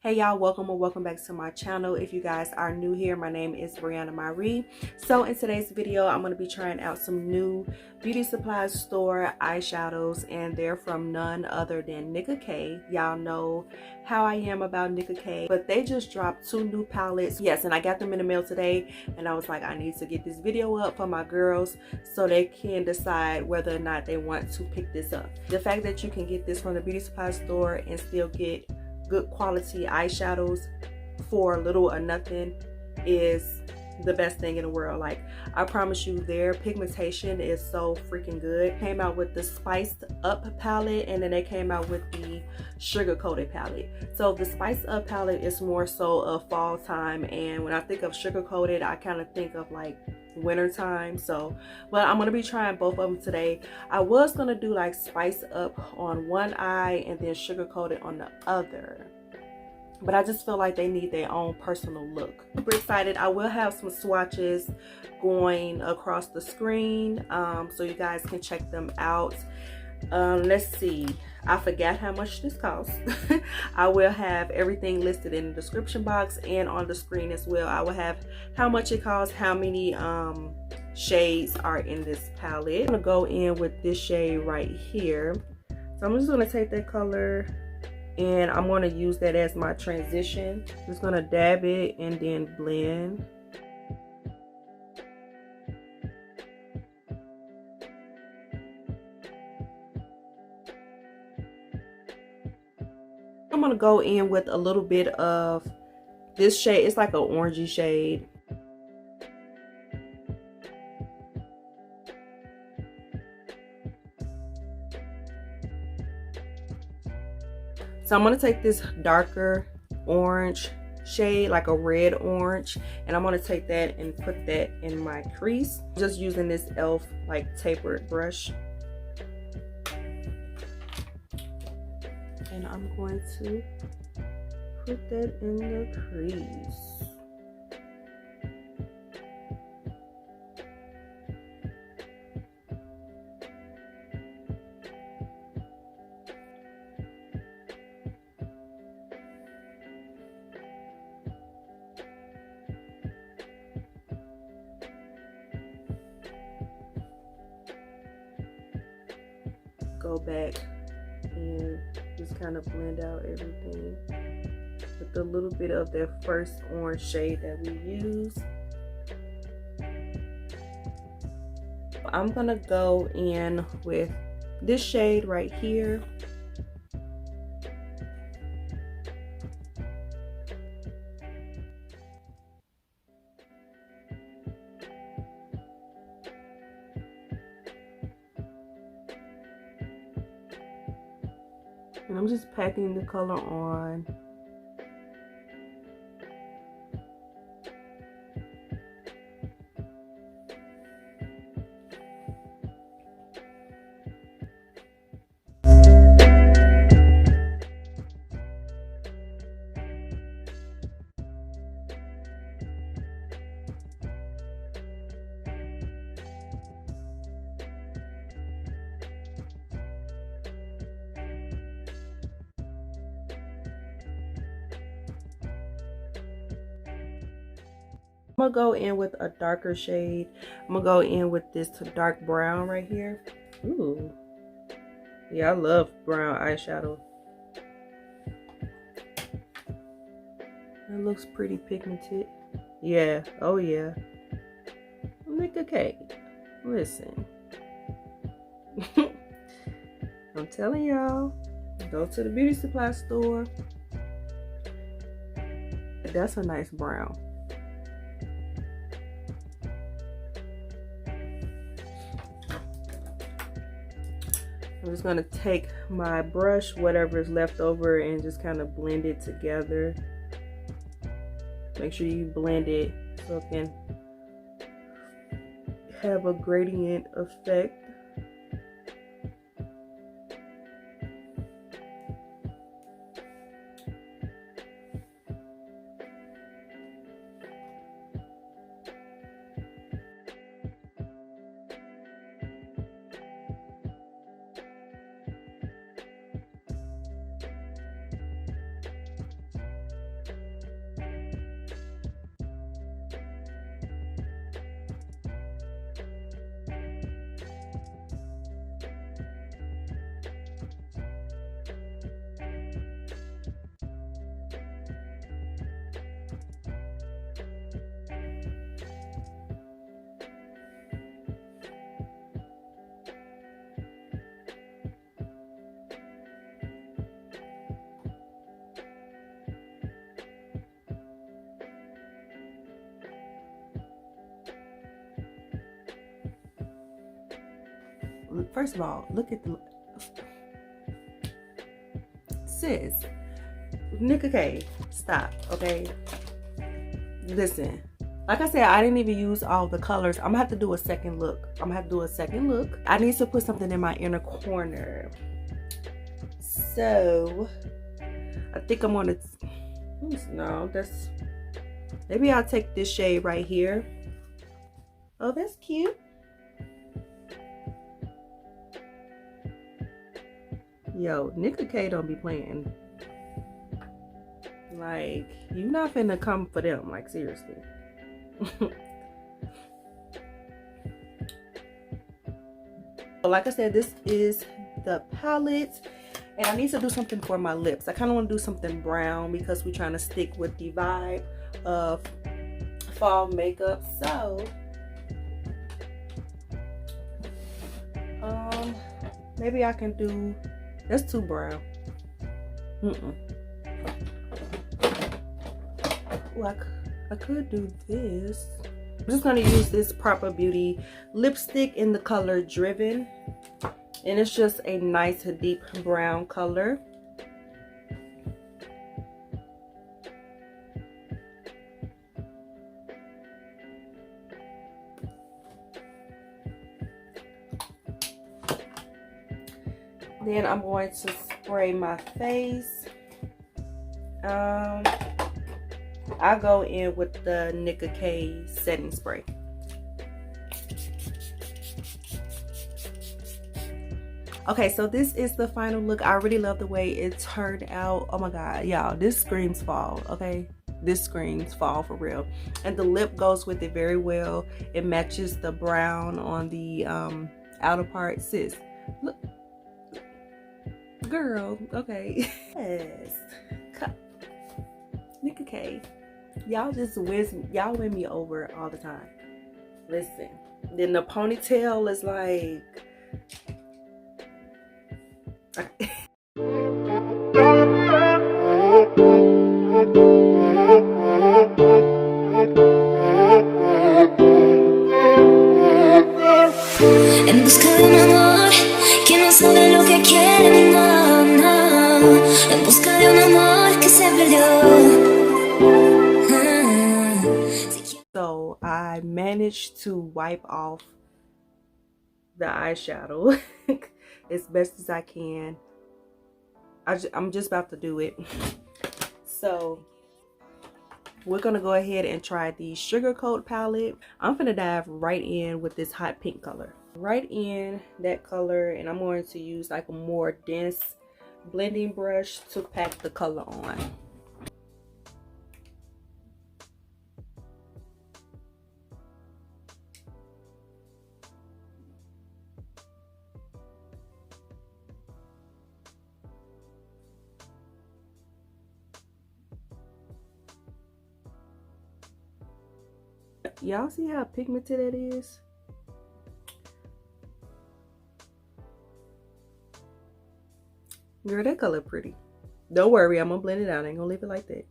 Hey y'all, welcome or welcome back to my channel. If you guys are new here, my name is Brianna MY-REE. So in today's video, I'm going to be trying out some new beauty supply store eyeshadows, and they're from none other than Nicka. Y'all know how I am about Nicka, but they just dropped 2 new palettes. Yes, and I got them in the mail today, and I was like, I need to get this video up for my girls so they can decide whether or not they want to pick this up. The fact that you can get this from the beauty supply store and still get good quality eyeshadows for little or nothing is the best thing in the world. Like, I promise you, their pigmentation is so freaking good. Came out with the spiced up palette, and then they came out with the sugar coated palette. So the spiced up palette is more so of fall time, and when I think of sugar coated, I kind of think of like winter time. So but I'm gonna be trying both of them today. I was gonna do like spice up on one eye and then sugar coated on the other, but I just feel like they need their own personal look. Super excited. I will have some swatches going across the screen so you guys can check them out. Let's see, I forgot how much this costs. I will have everything listed in the description box and on the screen as well. I will have how much it costs, how many shades are in this palette. I'm gonna go in with this shade right here. So I'm just gonna take that color and I'm gonna use that as my transition. Just gonna dab it and then blend. I'm gonna go in with a little bit of this shade. It's like an orangey shade. So I'm gonna take this darker orange shade, like a red orange, and I'm gonna take that and put that in my crease. Just using this e.l.f. like tapered brush. And I'm going to put that in the crease. Go back and just kind of blend out everything with a little bit of that first orange shade that we used. I'm gonna go in with this shade right here. And I'm just packing the color on. I'm gonna go in with a darker shade. I'm gonna go in with this dark brown right here. Ooh, yeah, I love brown eyeshadow. It looks pretty pigmented. Yeah, oh yeah. Nicka, listen. I'm telling y'all, go to the beauty supply store. That's a nice brown. I'm just gonna take my brush, whatever is left over, and just kind of blend it together. Make sure you blend it so it can have a gradient effect. first of all, look at the sis. Nicka K, stop, okay? Listen, like I said, I didn't even use all the colors. I'm gonna have to do a second look. I need to put something in my inner corner. So I think I'm gonna, no, that's, maybe I'll take this shade right here. Oh, that's cute. Yo, Nicka K don't be playing. Like, you not finna come for them, like, seriously. Like I said, this is the palette, and I need to do something for my lips. I kind of want to do something brown because we're trying to stick with the vibe of fall makeup. So maybe I can do, that's too brown. Well, I could do this. I'm just gonna use this Proper Beauty lipstick in the color Driven, and it's just a nice deep brown color. Then I'm going to spray my face. I go in with the Nicka K setting spray. Okay, so this is the final look. I really love the way it turned out. Oh my god, y'all, this screams fall, okay? This screams fall for real. And the lip goes with it very well. It matches the brown on the outer part. Sis, look. Girl, okay. Yes. Nicka K. Y'all just win me over all the time. Listen. Then the ponytail is like En busca de un amor que no sabe lo que quiere, no, no. En busca de un amor que se perdió. So I managed to wipe off the eyeshadow as best as I can. I'm just about to do it. So we're gonna go ahead and try the Sugar Coat palette. I'm gonna dive right in with this hot pink color. Right in that color, and I'm going to use like a more dense blending brush to pack the color on. Y'all see how pigmented it is? Girl, that color pretty. Don't worry, I'm gonna blend it out. I ain't gonna leave it like that.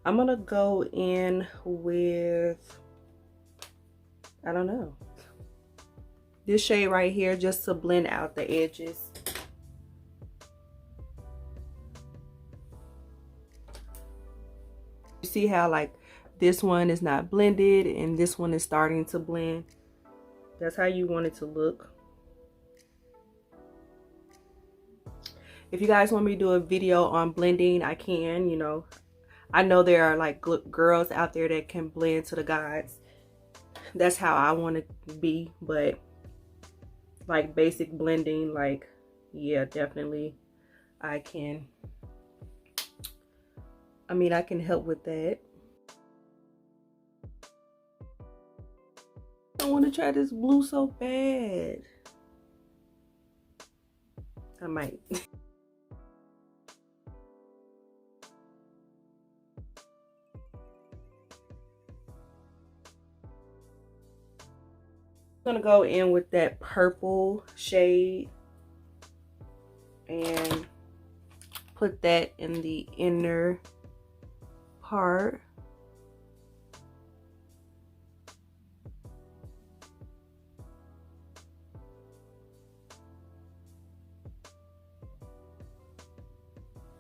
I'm gonna go in with, I don't know, this shade right here just to blend out the edges. You see how like this one is not blended and this one is starting to blend? That's how you want it to look. If you guys want me to do a video on blending, I can, you know. I know there are like girls out there that can blend to the gods. That's how I want to be, but like basic blending, like, yeah, definitely I can. I mean, I can help with that. I want to try this blue so bad. I might. I'm gonna go in with that purple shade and put that in the inner part.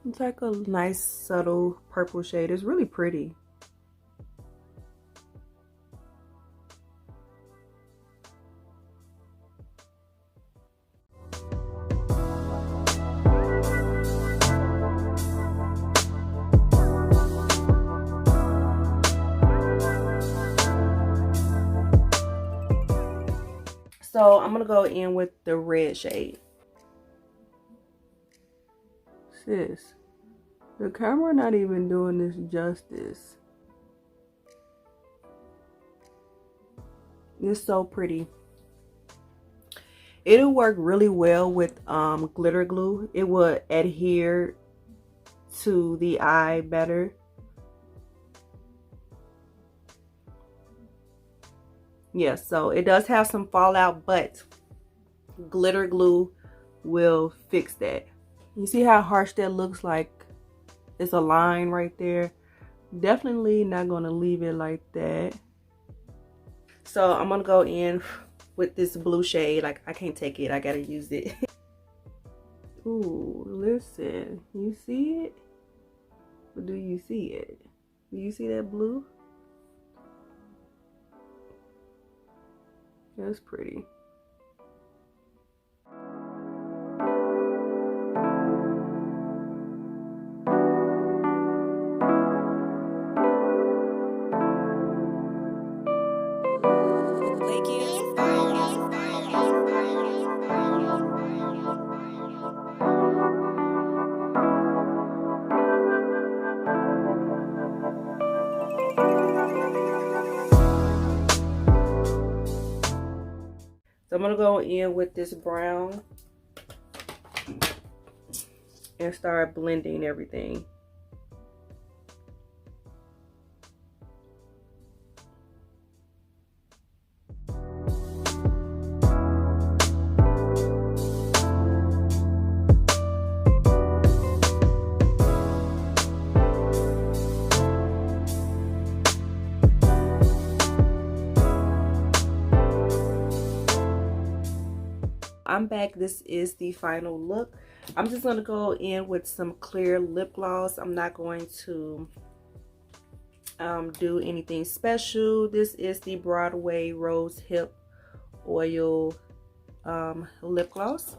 It's like a nice subtle purple shade. It's really pretty. So I'm gonna go in with the red shade. Sis, the camera not even doing this justice. It's so pretty. It'll work really well with glitter glue. It would adhere to the eye better. Yes, so it does have some fallout, but glitter glue will fix that. You see how harsh that looks? Like it's a line right there. Definitely not going to leave it like that. So I'm going to go in with this blue shade. Like, I can't take it. I got to use it. Ooh, listen. You see it? Or do you see it? Do you see that blue? That's pretty. So I'm gonna go in with this brown and start blending everything. I'm back. This is the final look. I'm just going to go in with some clear lip gloss. I'm not going to do anything special. This is the Broadway Rose Hip Oil lip gloss.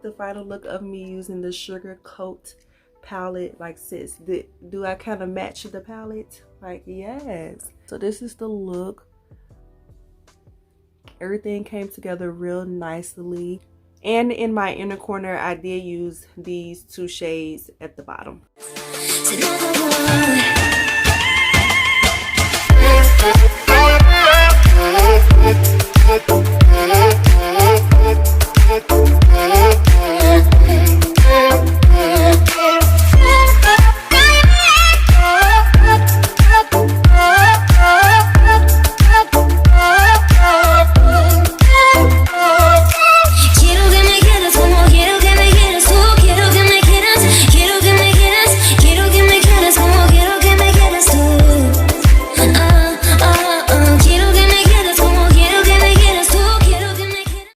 The final look of me using the Sugar Coat palette. Like, sis, do I kind of match the palette? Like, yes. So this is the look. Everything came together real nicely. And in my inner corner, I did use these two shades at the bottom.